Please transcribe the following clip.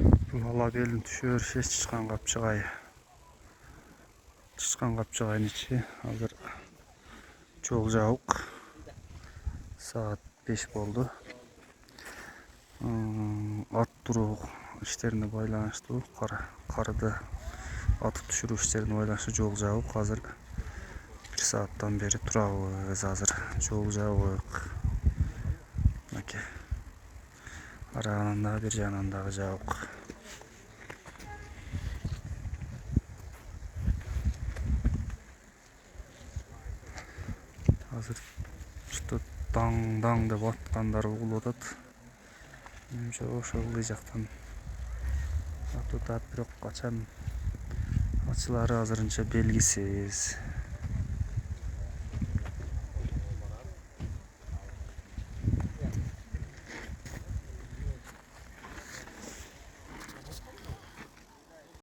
Бұл алабелін түшөр шеш чычкан капчыгай. Чычкан капчыгайдын ичи азыр жол жабык. Саат 5 болду. Ат туруу иштерине байланыштуу карды атып түшүрүү иштерине байланыштуу жол жабык. Азыр 1 сааттан бери турабыз. Азыр жол жабык. Мынакей. Арагынан дагы бир жагынан дагы жабык. Азыр что таң деп аткандар угулуп атат. Менимче ошол жактан атып атат, бирок качан ачылары азырынча белгисиз.